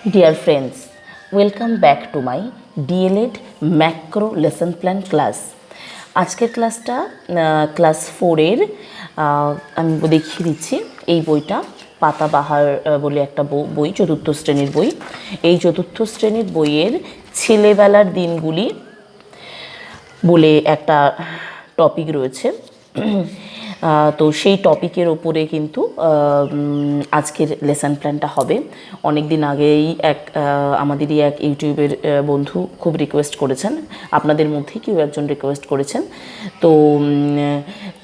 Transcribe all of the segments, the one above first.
Dear friends, welcome back to my dled macro lesson plan class. আজকের ক্লাসটা class 4-এর আমি দেখিয়ে দিচ্ছি। এই বইটা পাতাবাহার বলে একটা বই, চতুর্থ শ্রেণীর বই। এই চতুর্থ শ্রেণীর বইয়ের ছেলেবেলার দিনগুলি বলে একটা টপিক রয়েছে। তো সেই টপিকের ওপরে কিন্তু আজকের লেসন প্ল্যানটা হবে। অনেক দিন আগেই আমাদেরই এক ইউটিউবের বন্ধু খুব রিকোয়েস্ট করেছেন, আপনাদের মধ্যেই কেউ একজন রিকোয়েস্ট করেছেন। তো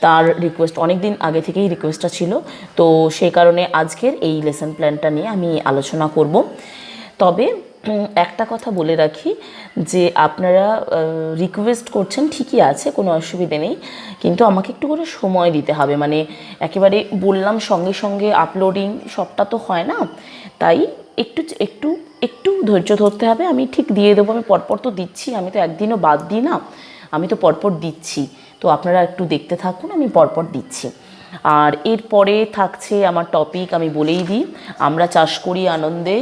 তার রিকোয়েস্ট অনেক দিন আগে থেকেই রিকোয়েস্টটা ছিল, তো সেই কারণে আজকের এই লেসন প্ল্যানটা নিয়ে আমি আলোচনা করব। তবে একটা কথা বলে রাখি যে আপনারা রিকোয়েস্ট করছেন ঠিকই আছে, কোনো অসুবিধে নেই, কিন্তু আমাকে একটু করে সময় দিতে হবে। মানে একেবারে বললাম সঙ্গে সঙ্গে আপলোডিং সবটা তো হয় না, তাই একটু একটু একটু ধৈর্য ধরতে হবে। আমি ঠিক দিয়ে দেবো, আমি পরপর তো দিচ্ছি, আমি তো একদিনও বাদ দিই না, আমি তো পরপর দিচ্ছি। তো আপনারা একটু দেখতে থাকুন, আমি পরপর দিচ্ছি। আর এরপরে থাকছে আমার টপিক, আমি বলেই দিই, আমরা চাষ করি আনন্দে।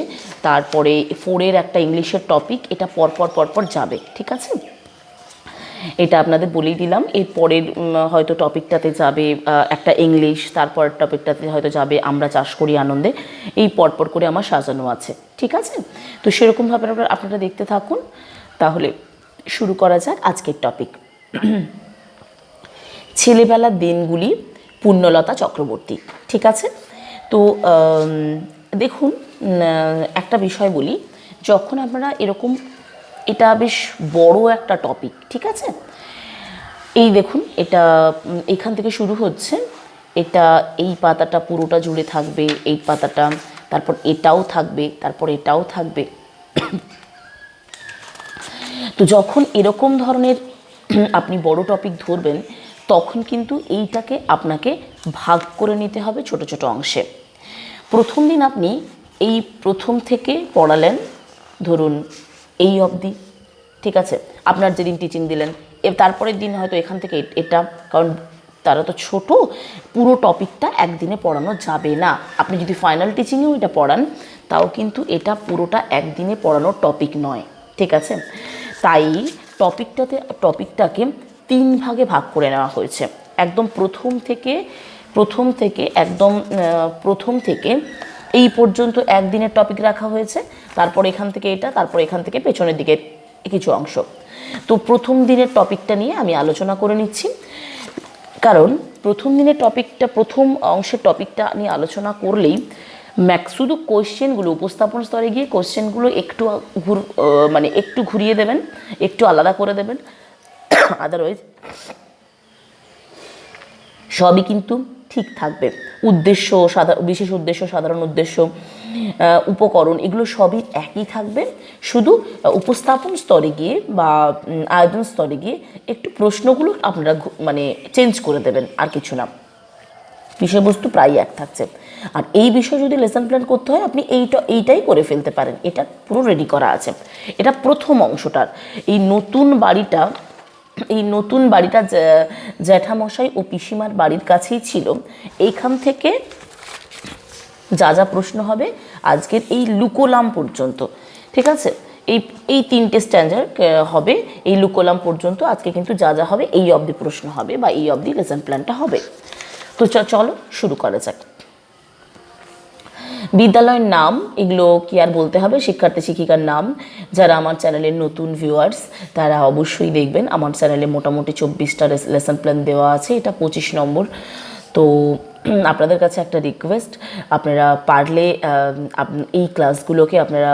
তারপরে 4-এর একটা ইংলিশের টপিক, এটা পরপর যাবে, ঠিক আছে? এটা আপনাদের বলেই দিলাম। এরপরের হয়তো টপিকটাতে যাবে একটা ইংলিশ, তারপর টপিকটাতে হয়তো যাবে আমরা চাষ করি আনন্দে। এই পরপর করে আমার সাজানো আছে, ঠিক আছে? তো সেরকমভাবে আপনারা দেখতে থাকুন। তাহলে শুরু করা যাক আজকের টপিক। ছেলেবেলার দিনগুলি, পুণ্যলতা চক্রবর্তী, ঠিক আছে? তো দেখুন, একটা বিষয় বলি, যখন আপনারা এরকম, এটা বেশ বড় একটা টপিক, ঠিক আছে? এই দেখুন, এটা এখান থেকে শুরু হচ্ছে, এটা এই পাতাটা পুরোটা জুড়ে থাকবে, এই পাতাটা, তারপর এটাও থাকবে, তারপর এটাও থাকবে। তো যখন এরকম ধরনের আপনি বড় টপিক ধরবেন, তখন কিন্তু এইটাকে আপনাকে ভাগ করে নিতে হবে ছোট ছোট অংশে। প্রথম দিন আপনি এই প্রথম থেকে পড়ালেন, ধরুন এই অবধি, ঠিক আছে? আপনার যেদিন টিচিং দিলেন, তারপরের দিন হয়তো এখান থেকে এটা, কারণ তারা তো ছোট, পুরো টপিকটা একদিনে পড়ানো যাবে না। আপনি যদি ফাইনাল টিচিংয়েও এটা পড়ান, তাও কিন্তু এটা পুরোটা একদিনে পড়ানোর টপিক নয়, ঠিক আছে? তাই টপিকটাকে 3 ভাগে ভাগ করে নেওয়া হয়েছে। একদম প্রথম থেকে এই পর্যন্ত একদিনের টপিক রাখা হয়েছে, তারপর এখান থেকে এটা, তারপর এখান থেকে পেছনের দিকে কিছু অংশ। তো প্রথম দিনের টপিকটা নিয়ে আমি আলোচনা করে নিচ্ছি, কারণ প্রথম দিনের টপিকটা, প্রথম অংশের টপিকটা নিয়ে আলোচনা করলেই শুধু কোয়েশ্চেনগুলো, উপস্থাপন স্তরে গিয়ে কোয়েশ্চেনগুলো একটু ঘুরিয়ে দেবেন, একটু আলাদা করে দেবেন। আদারওয়াইজ সবই কিন্তু ঠিক থাকবে। উদ্দেশ্য, বিশেষ উদ্দেশ্য, সাধারণ উদ্দেশ্য, উপকরণ, এগুলো সবই একই থাকবে। শুধু উপস্থাপন স্তরে গিয়ে বা আয়োজন স্তরে গিয়ে একটু প্রশ্নগুলো আপনারা চেঞ্জ করে দেবেন, আর কিছু না। বিষয়বস্তু প্রায় এক থাকছে। আর এই বিষয় যদি লেসন প্ল্যান করতে হয়, আপনি এইটাই করে ফেলতে পারেন, এটা পুরো রেডি করা আছে। এটা প্রথম অংশটার। এই নতুন বাড়িটা জ্যাঠামশাই ও পিসিমার বাড়ির কাছেই ছিল। এইখান থেকে যা যা প্রশ্ন হবে আজকের এই লুকোলাম পর্যন্ত, ঠিক আছে? এই 3টে স্ট্যান্ডার হবে, এই লুকোলাম পর্যন্ত আজকে কিন্তু যা যা হবে এই অবধি প্রশ্ন হবে, বা এই অবধি লেসন প্ল্যানটা হবে। তো চলো শুরু করা যাক। বিদ্যালয়ের নাম, এগুলো কি আর বলতে হবে, শিক্ষার্থী শিক্ষিকার নাম। যারা আমার চ্যানেলের নতুন ভিউয়ার্স, তারা অবশ্যই দেখবেন আমার চ্যানেলে মোটামুটি 24টা লেসন প্ল্যান দেওয়া আছে, এটা 25 নম্বর। তো আপনাদের কাছে একটা রিকোয়েস্ট, আপনারা পারলে এই ক্লাসগুলোকে আপনারা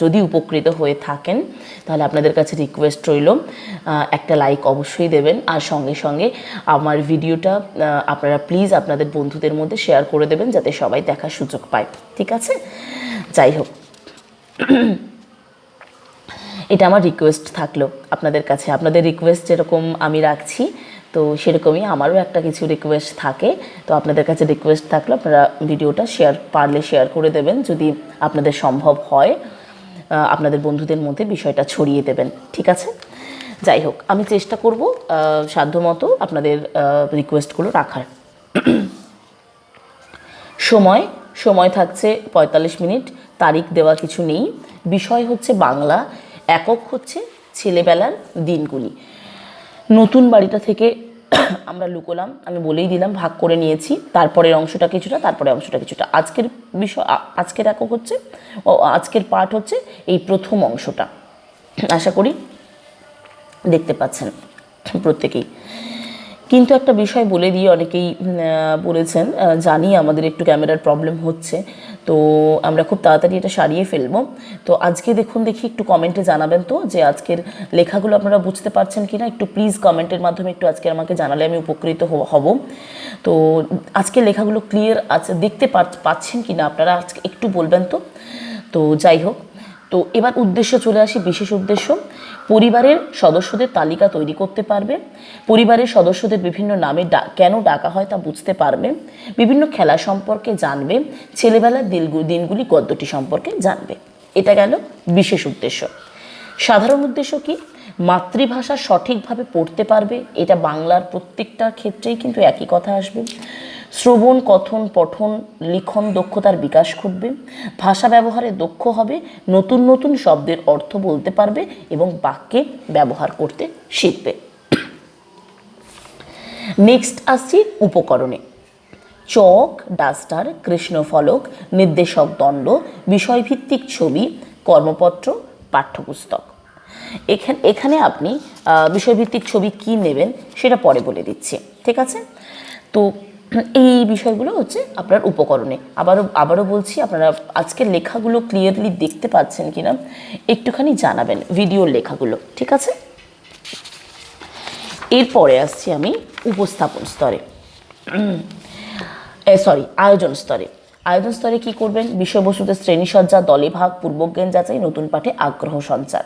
যদি উপকৃত হয়ে থাকেন, তাহলে আপনাদের কাছে রিকোয়েস্ট রইল একটা লাইক অবশ্যই দেবেন। আর সঙ্গে সঙ্গে আমার ভিডিওটা আপনারা প্লিজ আপনাদের বন্ধুদের মধ্যে শেয়ার করে দেবেন, যাতে সবাই দেখার সুযোগ পায়, ঠিক আছে? যাই হোক, এটা আমার রিকোয়েস্ট থাকলো আপনাদের কাছে। আপনাদের রিকোয়েস্ট যেরকম আমি রাখছি, তো সেরকমই আমারও একটা কিছু রিকোয়েস্ট থাকে। তো আপনাদের কাছে রিকোয়েস্ট থাকলো, আপনারা ভিডিওটা পারলে শেয়ার করে দেবেন, যদি আপনাদের সম্ভব হয় আপনাদের বন্ধুদের মধ্যে বিষয়টা ছড়িয়ে দেবেন, ঠিক আছে? যাই হোক, আমি চেষ্টা করব সাধ্যমতো আপনাদের রিকোয়েস্টগুলো রাখার। সময় সময় থাকছে 45 মিনিট, তারিখ দেওয়া কিছু নেই। বিষয় হচ্ছে বাংলা, একক হচ্ছে ছেলেবেলার দিনগুলি। নতুন বাড়িটা থেকে আমরা লুকোলাম, আমি বলেই দিলাম, ভাগ করে নিয়েছি, তারপরের অংশটা কিছুটা, তারপরে অংশটা কিছুটা। আজকের বিষয়, আজকের একক হচ্ছে, আজকের পাঠ হচ্ছে এই প্রথম অংশটা। আশা করি দেখতে পাচ্ছেন প্রত্যেকেই। কিন্তু একটা বিষয় বলে দিয়ে অনেকেই বলেছেন, জানি আমাদের একটু ক্যামেরার প্রবলেম হচ্ছে, তো আমরা খুব তাড়াতাড়ি এটা সারিয়ে ফেলবো। তো আজকে দেখি একটু কমেন্টে জানাবেন তো যে আজকের লেখাগুলো আপনারা বুঝতে পারছেন কি না, একটু প্লিজ কমেন্টের মাধ্যমে একটু আজকে আমাকে জানালে আমি উপকৃত হব। তো আজকে লেখাগুলো ক্লিয়ার আছে, দেখতে পাচ্ছেন কি না আপনারা আজকে একটু বলবেন তো। তো যাই হোক, তো এবার উদ্দেশ্য চলে আসি, বিশেষ উদ্দেশ্য। পরিবারের সদস্যদের তালিকা তৈরি করতে পারবে, পরিবারের সদস্যদের বিভিন্ন নামে কেন ডাকা হয় তা বুঝতে পারবে, বিভিন্ন খেলা সম্পর্কে জানবে, ছেলেবেলার দিনগুলি গদ্যটি সম্পর্কে জানবে। এটা গেল বিশেষ উদ্দেশ্য। সাধারণ উদ্দেশ্য কি? মাতৃভাষা সঠিকভাবে পড়তে পারবে, এটা বাংলার প্রত্যেকটা ক্ষেত্রেই কিন্তু একই কথা আসবে। শ্রবণ, কথন, পঠন, লিখন দক্ষতার বিকাশ ঘটবে, ভাষা ব্যবহারে দক্ষ হবে, নতুন নতুন শব্দের অর্থ বলতে পারবে এবং বাক্যে ব্যবহার করতে শিখবে। নেক্সট আসছি উপকরণে। চক, ডাস্টার, কৃষ্ণফলক, নির্দেশক দণ্ড, বিষয়ভিত্তিক ছবি, কর্মপত্র, পাঠ্যপুস্তক। এখানে আপনি বিষয়ভিত্তিক ছবি কি নেবেন সেটা পরে বলে দিচ্ছি, ঠিক আছে? তো এই বিষয়গুলো হচ্ছে আপনার উপকরণে। আবারও বলছি, আপনারা আজকের লেখাগুলো ক্লিয়ারলি দেখতে পাচ্ছেন কিনা একটুখানি জানাবেন, ভিডিওর লেখাগুলো, ঠিক আছে? এরপরে আসছি আমি উপস্থাপন স্তরে, আয়োজন স্তরে। আয়োজন স্তরে কি করবেন? বিষয়বস্তুতে শ্রেণীসজ্জা, দলে ভাগ, পূর্বজ্ঞান যাচাই, নতুন পাঠে আগ্রহ সঞ্চার।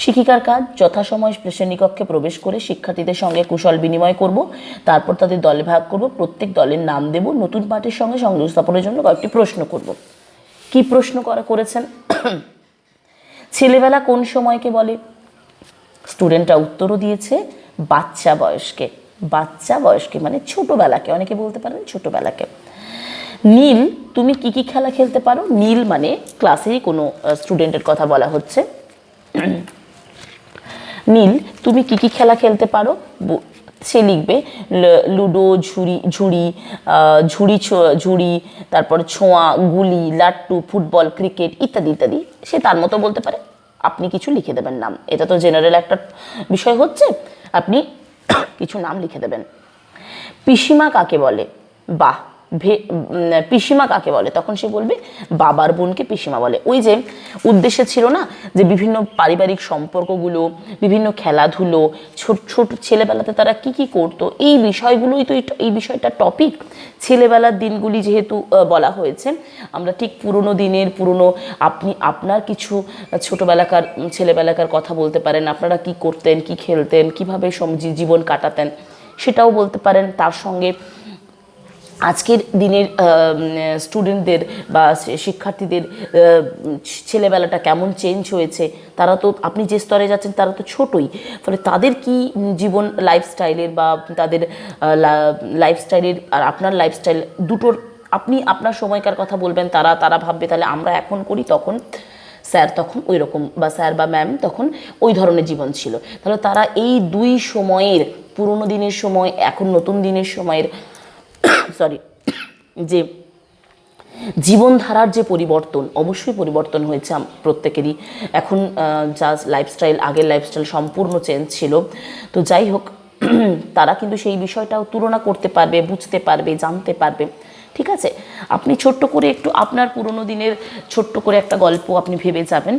শিক্ষিকার কাজ যথাসময় শ্রেণীকক্ষে প্রবেশ করে শিক্ষার্থীদের সঙ্গে কুশল বিনিময় করব, তারপর তাদের দলে ভাগ করব, প্রত্যেক দলের নাম দেব, নতুন পাঠের সঙ্গে সংযোগ স্থাপনের জন্য কয়েকটি প্রশ্ন করব। কি প্রশ্ন করেছেন? ছেলেবেলা কোন সময়কে বলে? স্টুডেন্টরা উত্তরও দিয়েছে বাচ্চা বয়সকে। বাচ্চা বয়সকে মানে ছোটবেলাকে, অনেকে বলতে পারেন ছোটবেলাকে। নীল, তুমি কি কি খেলা খেলতে পারো? নীল মানে ক্লাসেরই কোনো স্টুডেন্টের কথা বলা হচ্ছে। নীল, তুমি কি কি খেলা খেলতে পারো? সে লিখবে লুডো, ঝুড়ি, তারপর ছোঁয়া, গুলি, লাট্টু, ফুটবল, ক্রিকেট ইত্যাদি ইত্যাদি। সে তার মতো বলতে পারে, আপনি কিছু লিখে দেবেন নাম। এটা তো জেনারেল একটা বিষয় হচ্ছে, আপনি কিছু নাম লিখে দেবেন। পিসিমা কাকে বলে? বাহ, পিসিমা কাকে বলে? তখন সে বলবে বাবার বোনকে পিসিমা বলে। ওই যে উদ্দেশ্য ছিল না যে বিভিন্ন পারিবারিক সম্পর্কগুলো, বিভিন্ন খেলাধুলো, ছোট ছেলেবেলাতে তারা কি কি করতো, এই বিষয়গুলোই তো এই বিষয়টা টপিক। ছেলেবেলার দিনগুলি যেহেতু বলা হয়েছে, আমরা ঠিক আপনি আপনার কিছু ছোটোবেলাকার ছেলেবেলাকার কথা বলতে পারেন, আপনারা কি করতেন, কি খেলতেন, কীভাবে জীবন কাটাতেন সেটাও বলতে পারেন। তার সঙ্গে আজকের দিনের স্টুডেন্টদের বা শিক্ষার্থীদের ছেলেবেলাটা কেমন চেঞ্জ হয়েছে, তারা তো, আপনি যে স্তরে যাচ্ছেন তারা তো ছোটই, ফলে তাদের কি জীবন লাইফস্টাইলের বা তাদের লাইফস্টাইলের আর আপনার লাইফস্টাইল দুটোর, আপনি আপনার সময়কার কথা বলবেন, তারা ভাববে তাহলে আমরা এখন করি, তখন স্যার তখন ওই রকম, বা স্যার বা ম্যাম তখন ওই ধরনের জীবন ছিল। তাহলে তারা এই দুই সময়ের, পুরোনো দিনের সময়, এখন নতুন দিনের সময়ের যে জীবনধারার যে পরিবর্তন, অবশ্যই পরিবর্তন হয়েছে প্রত্যেকেরই। এখন যা লাইফস্টাইল, আগের লাইফস্টাইল সম্পূর্ণ চেঞ্জ ছিল। তো যাই হোক, তারা কিন্তু সেই বিষয়টাও তুলনা করতে পারবে, বুঝতে পারবে, জানতে পারবে, ঠিক আছে? আপনি ছোট্ট করে একটু আপনার পুরনো দিনের ছোট্ট করে একটা গল্প আপনি ভেবে যাবেন,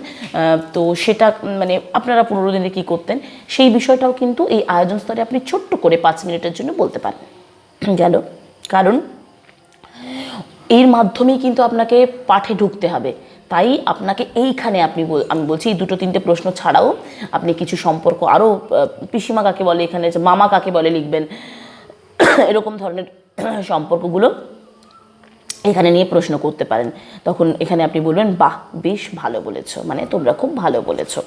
তো সেটা মানে আপনারা পুরনো দিনে কী করতেন সেই বিষয়টাও কিন্তু এই আয়োজন স্তরে আপনি ছোট্ট করে 5 মিনিটের জন্য বলতে পারবেন। গেল, কারণ এর মাধ্যমেই কিন্তু আপনাকে পাঠে ঢুকতে হবে। তাই আপনাকে এইখানে আমি বলছি এই 2-3টে প্রশ্ন ছাড়াও আপনি কিছু সম্পর্ক আরও, পিসিমা কাকে বলে, এখানে মামা কাকে বলে লিখবেন, এরকম ধরনের সম্পর্কগুলো এখানে নিয়ে প্রশ্ন করতে পারেন। তখন এখানে আপনি বলবেন বাহ, বেশ ভালো বলেছো, মানে তোমরা খুব ভালো বলেছো।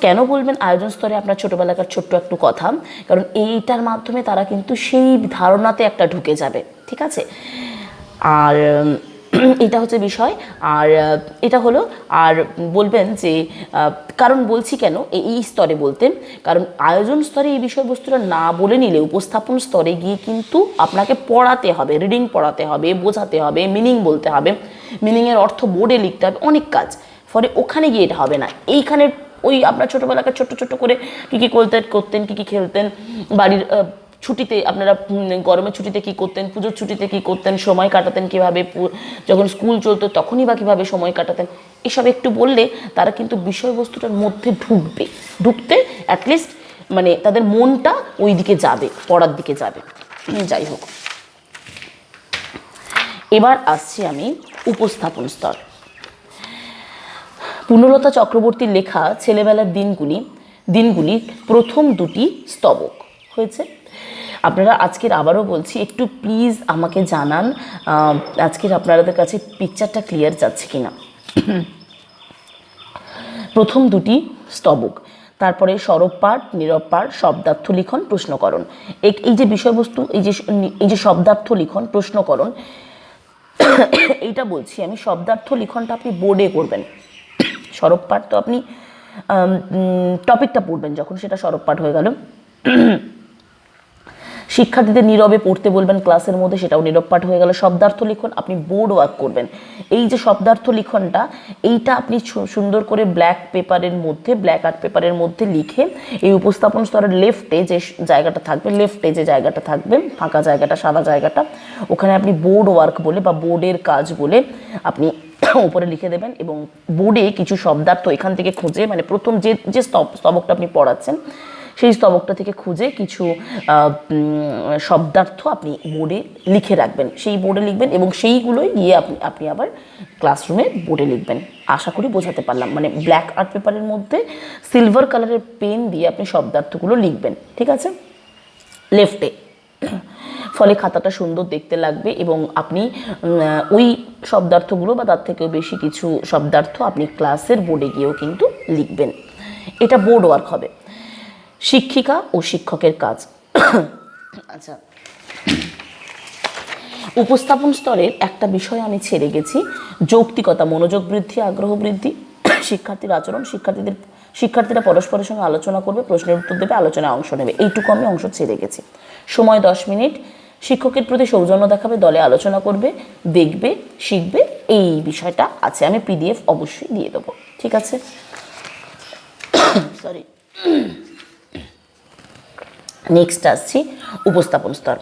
কেন বলবেন আয়োজন স্তরে আপনার ছোটোবেলাকার ছোট্ট একটু কথা, কারণ এইটার মাধ্যমে তারা কিন্তু সেই ধারণাতে একটা ঢুকে যাবে, ঠিক আছে? আর এটা হচ্ছে বিষয়। আর এটা হলো, আর বলবেন যে কারণ বলছি কেন এই স্তরে বলতে, কারণ আয়োজন স্তরে এই বিষয়বস্তুটা না বলে নিলে উপস্থাপন স্তরে গিয়ে কিন্তু আপনাকে পড়াতে হবে, রিডিং পড়াতে হবে, বোঝাতে হবে, মিনিং বলতে হবে, মিনিংয়ের অর্থ বোর্ডে লিখতে হবে, অনেক কাজ। ফলে ওখানে গিয়ে এটা হবে না। এইখানে ওই আপনার ছোটোবেলাকে ছোট্ট ছোট্ট করে কী কী করতেন, কী কী খেলতেন, বাড়ির ছুটিতে আপনারা গরমের ছুটিতে কী করতেন, পুজোর ছুটিতে কী করতেন, সময় কাটাতেন কীভাবে, যখন স্কুল চলতো তখনই বা কীভাবে সময় কাটাতেন, এসব একটু বললে তারা কিন্তু বিষয়বস্তুটার মধ্যে ঢুকতে অ্যাটলিস্ট মানে তাদের মনটা ওই দিকে যাবে, পড়ার দিকে যাবে। যাই হোক, এবার আসছি আমি উপস্থাপন স্তর। পুনলতা চক্রবর্তীর লেখা ছেলেবেলার দিনগুলির প্রথম দুটি স্তবক হয়েছে। আপনারা আজকের আবারও বলছি, একটু প্লিজ আমাকে জানান আজকের আপনাদের কাছে পিকচারটা ক্লিয়ার যাচ্ছে কিনা। প্রথম দুটি স্তবক, তারপরে সরব পাঠ, নীরব পাঠ, শব্দার্থ লিখন, প্রশ্নকরণ। এই যে বিষয়বস্তু, এই যে শব্দার্থ লিখন, প্রশ্নকরণ, এইটা বলছি আমি। শব্দার্থ লিখনটা আপনি বোর্ডে করবেন। সরব পাঠ তো আপনি টপিকটা পড়বেন যখন, সেটা সরব পাঠ হয়ে গেল। শিক্ষার্থীদের নীরবে পড়তে বলবেন ক্লাসের মধ্যে, সেটাও নীরব পাঠ হয়ে গেল। শব্দার্থ লিখন আপনি বোর্ড ওয়ার্ক করবেন। এই যে শব্দার্থ লিখনটা, এইটা আপনি সুন্দর করে ব্ল্যাক আর্ট পেপারের মধ্যে লিখে এই উপস্থাপন স্তরের লেফটে যে জায়গাটা থাকবে ফাঁকা জায়গাটা, সাদা জায়গাটা, ওখানে আপনি বোর্ড ওয়ার্ক বলে বা বোর্ডের কাজ বলে আপনি উপরে লিখে দেবেন। এবং বোর্ডে কিছু শব্দার্থ এখান থেকে খুঁজে, মানে প্রথম যে স্তবকটা আপনি পড়াচ্ছেন সেই স্তবকটা থেকে খুঁজে কিছু শব্দার্থ আপনি বোর্ডে লিখে রাখবেন। সেই বোর্ডে লিখবেন এবং সেইগুলোই গিয়ে আপনি আবার ক্লাসরুমে বোর্ডে লিখবেন। আশা করি বোঝাতে পারলাম। মানে ব্ল্যাক আর্ট পেপারের মধ্যে সিলভার কালারের পেন দিয়ে আপনি শব্দার্থগুলো লিখবেন, ঠিক আছে, লেফটে। ফলে খাতাটা সুন্দর দেখতে লাগবে এবং আপনি ওই শব্দার্থগুলো বা তার থেকেও বেশি কিছু শব্দার্থ আপনি ক্লাসের বোর্ডে গিয়েও কিন্তু লিখবেন। এটা বোর্ড ওয়ার্ক হবে। শিক্ষিকা ও শিক্ষকের কাজ। আচ্ছা, উপস্থাপন স্তরের একটা বিষয় আমি ছেড়ে গেছি, যৌক্তিকতা, মনোযোগ বৃদ্ধি, আগ্রহ বৃদ্ধি, শিক্ষার্থীর আচরণ, শিক্ষার্থীরা পরস্পরের সঙ্গে আলোচনা করবে, প্রশ্নের উত্তর দেবে, আলোচনায় অংশ নেবে, এইটুকু আমি অংশ ছেড়ে গেছি। সময় 10 মিনিট, শিক্ষকের প্রতি সৌজন্য দেখাবে, দলে আলোচনা করবে, দেখবে, শিখবে, এই বিষয়টা আছে। আমি PDF অবশ্যই দিয়ে দেবো, ঠিক আছে। সরি। নেক্সট আসছি উপস্থাপন স্তর।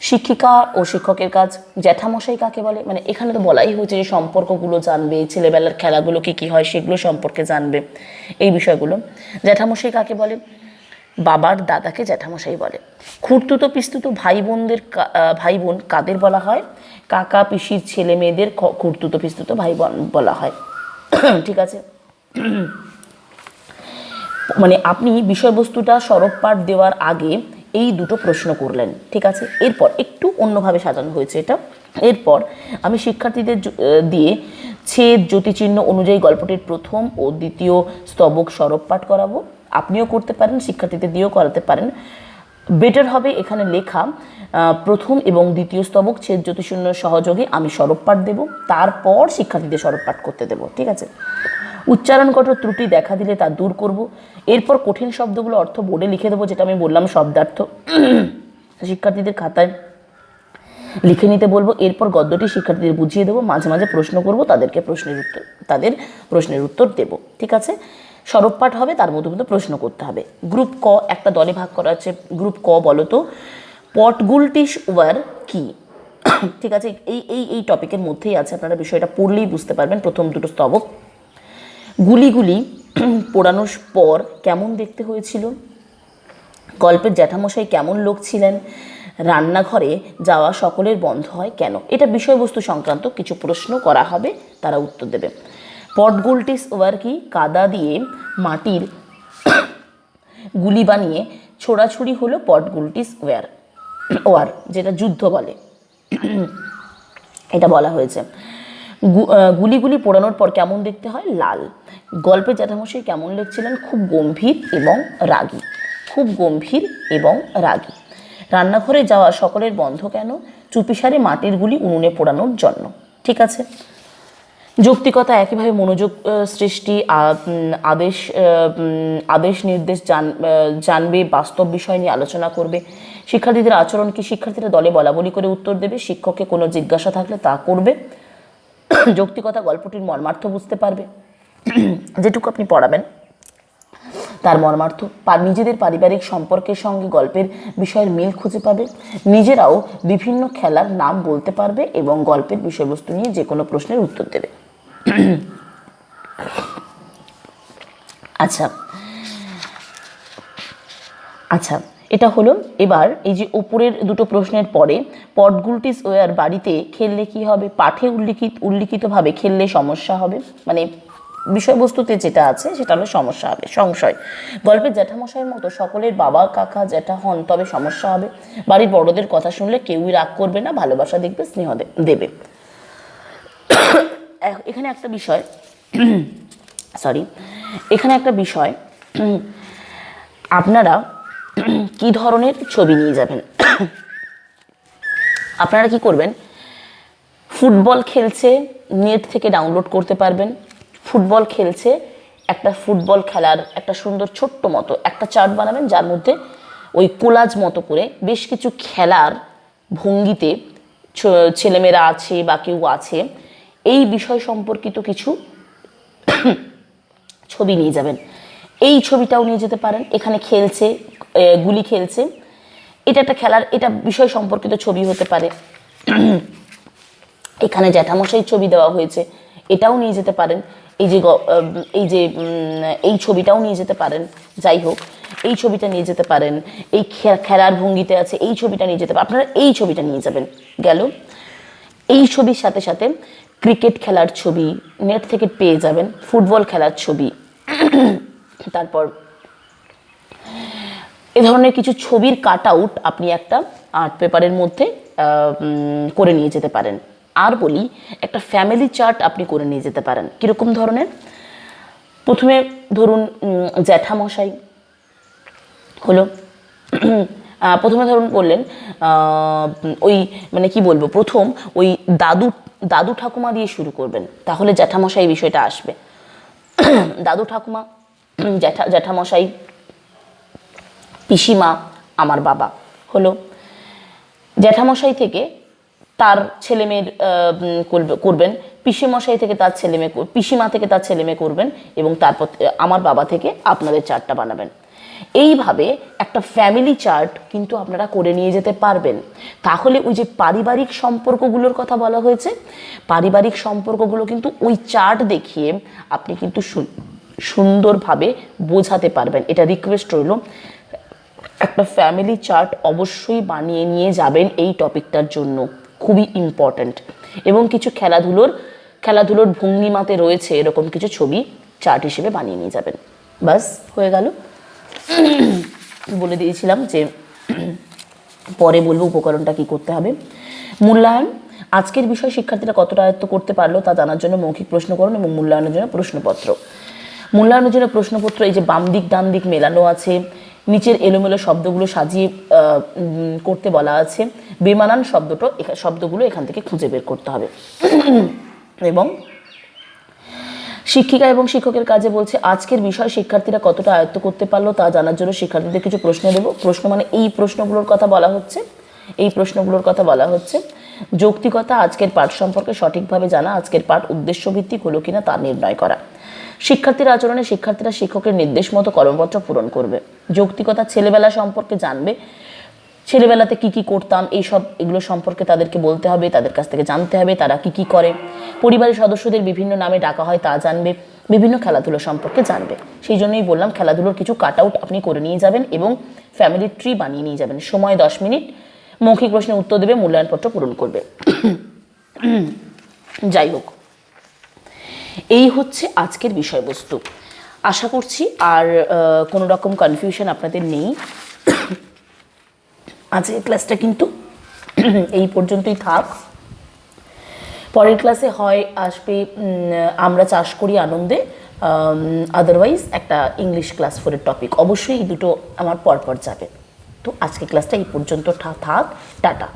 শিক্ষিকা ও শিক্ষকের কাজ। জ্যাঠামশাই কাকে বলে, মানে এখানে তো বলাই হয়েছে যে সম্পর্কগুলো জানবে, ছেলেবেলার খেলাগুলো কী হয় সেগুলো সম্পর্কে জানবে, এই বিষয়গুলো। জ্যাঠামশাই কাকে বলে? বাবার দাদাকে জ্যাঠামশাই বলে। খুড়তুতো পিস্তুতো ভাই বোন কাদের বলা হয়? কাকা পিসির ছেলে মেয়েদের খুড়তুতো পিস্তুতো ভাই বোন বলা হয়, ঠিক আছে। মানে আপনি বিষয়বস্তুটা সরব পাঠ দেওয়ার আগে এই দুটো প্রশ্ন করলেন, ঠিক আছে। এরপর একটু অন্যভাবে সাজানো হয়েছে এটা। এরপর আমি শিক্ষার্থীদের দিয়ে ছেদ জ্যোতিচিহ্ন অনুযায়ী গল্পটির প্রথম ও দ্বিতীয় স্তবক সরব পাঠ করাবো। আপনিও করতে পারেন, শিক্ষার্থীদের দিয়েও করাতে পারেন। বেটার হবে এখানে লেখা প্রথম এবং দ্বিতীয় স্তবক ছেদ জ্যোতিচিহ্ন সহযোগে আমি সরব পাঠ দেবো, তারপর শিক্ষার্থীদের সরব পাঠ করতে দেবো, ঠিক আছে। উচ্চারণগত ত্রুটি দেখা দিলে তা দূর করব। এরপর কঠিন শব্দগুলো অর্থ বোর্ডে লিখে দেবো, যেটা আমি বললাম শব্দার্থ, শিক্ষার্থীদের খাতায় লিখে নিতে বলবো। এরপর গদ্যটি শিক্ষার্থীদের বুঝিয়ে দেবো, মাঝে মাঝে প্রশ্ন করব, তাদের প্রশ্নের উত্তর দেব, ঠিক আছে। সরব পাঠ হবে, তার মধ্যে কিন্তু প্রশ্ন করতে হবে। গ্রুপ ক একটা দলে ভাগ করা আছে। গ্রুপ ক বলো তো পটগুলটিস ওয়ার কি, ঠিক আছে। এই টপিকের মধ্যেই আছে, আপনারা বিষয়টা পড়লেই বুঝতে পারবেন। প্রথম দুটো স্তবক। গুলিগুলি পোড়ানোর পর কেমন দেখতে হয়েছিল? গল্পের জ্যাঠামশাই কেমন লোক ছিলেন? রান্নাঘরে যাওয়া সকলের বন্ধ হয় কেন? এটা বিষয়বস্তু সংক্রান্ত কিছু প্রশ্ন করা হবে, তারা উত্তর দেবে। পটগুলটিস ওভার কি? কাদা দিয়ে মাটির গুলি বানিয়ে ছোড়াছুড়ি হলো পটগুলটিস ওয়ার, যেটা যুদ্ধ বলে, এটা বলা হয়েছে। গুলিগুলি পোড়ানোর পর কেমন দেখতে হয়? লাল। গল্পের জ্যাঠামশাই কেমন লেগছিলেন? খুব গম্ভীর এবং রাগী। রান্নাঘরে যাওয়া সকলের বন্ধ কেন? চুপিসারে মাটির গুলি উনুনে পোড়ানোর জন্য। ঠিক আছে। যৌক্তিকতা একইভাবে মনোযোগ সৃষ্টি, আদেশ নির্দেশ জানবে, বাস্তব বিষয় নিয়ে আলোচনা করবে। শিক্ষার্থীদের আচরণ কি, শিক্ষার্থীরা দলে বলাবলি করে উত্তর দেবে, শিক্ষককে কোনো জিজ্ঞাসা থাকলে তা করবে। যৌক্তিকতা গল্পটির মর্মার্থ বুঝতে পারবে, যেটুকু আপনি পড়াবেন তার মর্মার্থ। নিজেদের পারিবারিক সম্পর্কের সঙ্গে গল্পের বিষয়ের মিল খুঁজে পাবে, নিজেরাও বিভিন্ন খেলার নাম বলতে পারবে এবং গল্পের বিষয়বস্তু নিয়ে যে কোনো প্রশ্নের উত্তর দেবে। আচ্ছা আচ্ছা, এটা হলো। এবার এই যে উপরের দুটো প্রশ্নের পরে পটগুলটিস ওয়ার বাড়িতে খেললে কি হবে, পাঠে উল্লিখিতভাবে খেললে সমস্যা হবে, মানে বিষয়বস্তুতে যেটা আছে সেটা হলো সমস্যা হবে, সংশয়। গল্পের জ্যাঠামশাইয়ের মতো সকলের বাবা কাকা জ্যাঠা হন তবে সমস্যা হবে। বাড়ির বড়দের কথা শুনলে কেউই রাগ করবে না, ভালোবাসা দেখবে, স্নেহ দেবে। এখানে একটা বিষয় এখানে একটা বিষয়, আপনারা কি ধরনের ছবি নিয়ে যাবেন? আপনারা কি করবেন, ফুটবল খেলছে নেট থেকে ডাউনলোড করতে পারবেন। ফুটবল খেলছে, একটা ফুটবল খেলার একটা সুন্দর ছোট্ট মতো একটা চার্ট বানাবেন, যার মধ্যে ওই কোলাজ মতো করে বেশ কিছু খেলার ভঙ্গিতে ছেলেমেয়েরা আছে বা কেউ আছে, এই বিষয় সম্পর্কিত কিছু ছবি নিয়ে যাবেন। এই ছবিটাও নিয়ে যেতে পারেন। এখানে খেলছে, গুলি খেলছে, এটা একটা খেলার, এটা বিষয় সম্পর্কিত ছবি হতে পারে। এখানে জ্যাঠামশাই ছবি দেওয়া হয়েছে, এটাও নিয়ে যেতে পারেন। এই ছবিটাও নিয়ে যেতে পারেন। যাই হোক, এই ছবিটা নিয়ে যেতে পারেন। এই খেলার ভঙ্গিতে আছে, এই ছবিটা নিয়ে যেতে পারেন। আপনারা এই ছবিটা নিয়ে যাবেন। গেল। এই ছবির সাথে সাথে ক্রিকেট খেলার ছবি নেট থেকে পেয়ে যাবেন, ফুটবল খেলার ছবি, তারপর এ ধরনের কিছু ছবির কাট আউট আপনি একটা আর্ট পেপারের মধ্যে করে নিয়ে যেতে পারেন। আর বলি, একটা ফ্যামিলি চার্ট আপনি করে নিয়ে যেতে পারেন। কীরকম ধরনের? প্রথমে ধরুন জ্যাঠামশাই হলো, প্রথমে ধরুন বললেন ওই মানে কি বলবো, প্রথম ওই দাদু ঠাকুমা দিয়ে শুরু করবেন, তাহলে জ্যাঠামশাই বিষয়টা আসবে। দাদু ঠাকুমা, জ্যাঠামশাই, পিসিমা, আমার বাবা হলো। জ্যাঠামশাই থেকে তার ছেলেমেয়ের করবেন, পিসিমশাই থেকে তার ছেলেমেয়ে, পিসিমা থেকে তার ছেলেমেয়ে করবেন, এবং তারপর আমার বাবা থেকে আপনাদের চার্টটা বানাবেন। এইভাবে একটা ফ্যামিলি চার্ট কিন্তু আপনারা করে নিয়ে যেতে পারবেন। তাহলে ওই যে পারিবারিক সম্পর্কগুলোর কথা বলা হয়েছে, পারিবারিক সম্পর্কগুলো কিন্তু ওই চার্ট দেখিয়ে আপনি কিন্তু সুন্দরভাবে বোঝাতে পারবেন। এটা রিকোয়েস্ট রইল, একটা ফ্যামিলি চার্ট অবশ্যই বানিয়ে নিয়ে যাবেন এই টপিকটার জন্য, খুবই ইম্পর্ট্যান্ট। এবং কিছু খেলাধুলোর ভঙ্গিমাতে রয়েছে এরকম কিছু ছবি চার্ট হিসেবে বানিয়ে নিয়ে যাবেন। বাস হয়ে গেল। বলে দিয়েছিলাম যে পরে বলবো উপকরণটা কি করতে হবে। মূল্যায়ন, আজকের বিষয় শিক্ষার্থীরা কতটা আয়ত্ত করতে পারলো তা জানার জন্য মৌখিক প্রশ্নকরণ এবং মূল্যায়নের জন্য প্রশ্নপত্র। মূল্যায়নের জন্য প্রশ্নপত্র এই যে বাম দিক ডান দিক মেলানো আছে, নিচের এলোমেলো শব্দগুলো সাজিয়ে করতে বলা আছে, বেমানান শব্দগুলো এখান থেকে খুঁজে বের করতে হবে। এবং শিক্ষিকা এবং শিক্ষকের কাজে বলছে আজকের বিষয় শিক্ষার্থীরা কতটা আয়ত্ত করতে পারলো তা জানার জন্য শিক্ষার্থীদের কিছু প্রশ্ন দেব। প্রশ্ন মানে এই প্রশ্নগুলোর কথা বলা হচ্ছে, এই প্রশ্নগুলোর কথা বলা হচ্ছে। যৌক্তিকতা, আজকের পাঠ সম্পর্কে সঠিকভাবে জানা, আজকের পাঠ উদ্দেশ্যভিত্তিক হলো কিনা তা নির্ণয় করা। শিক্ষার্থীর আচরণে শিক্ষার্থীরা শিক্ষকের নির্দেশ মতো কর্মপত্র পূরণ করবে। যৌক্তিকতা, ছেলেবেলা সম্পর্কে জানবে, ছেলেবেলাতে কি কি করতাম এগুলো সম্পর্কে তাদেরকে বলতে হবে, তাদের কাছ থেকে জানতে হবে তারা কি কি করে। পরিবারের সদস্যদের বিভিন্ন নামে ডাকা হয় তা জানবে, বিভিন্ন খেলাধুলো সম্পর্কে জানবে। সেই জন্যই বললাম খেলাধুলোর কিছু কাট আউট আপনি করে নিয়ে যাবেন এবং ফ্যামিলি ট্রি বানিয়ে নিয়ে যাবেন। সময় 10 মিনিট, মৌখিক প্রশ্নের উত্তর দেবে, মূল্যায়নপত্র পূরণ করবে। যাই হোক, এই হচ্ছে আজকের বিষয়বস্তু। আশা করছি আর কোনো রকম কনফিউশন আপনাদের নেই। আজকের ক্লাসটা কিন্তু এই পর্যন্তই থাক। পরের ক্লাসে হয় আসবে আমরা চাষ করি আনন্দে, আদারওয়াইজ একটা ইংলিশ ক্লাস 4-এর টপিক। অবশ্যই এই দুটো আমার পরপর যাবে। তো আজকের ক্লাসটা এই পর্যন্ত থাক। টাটা।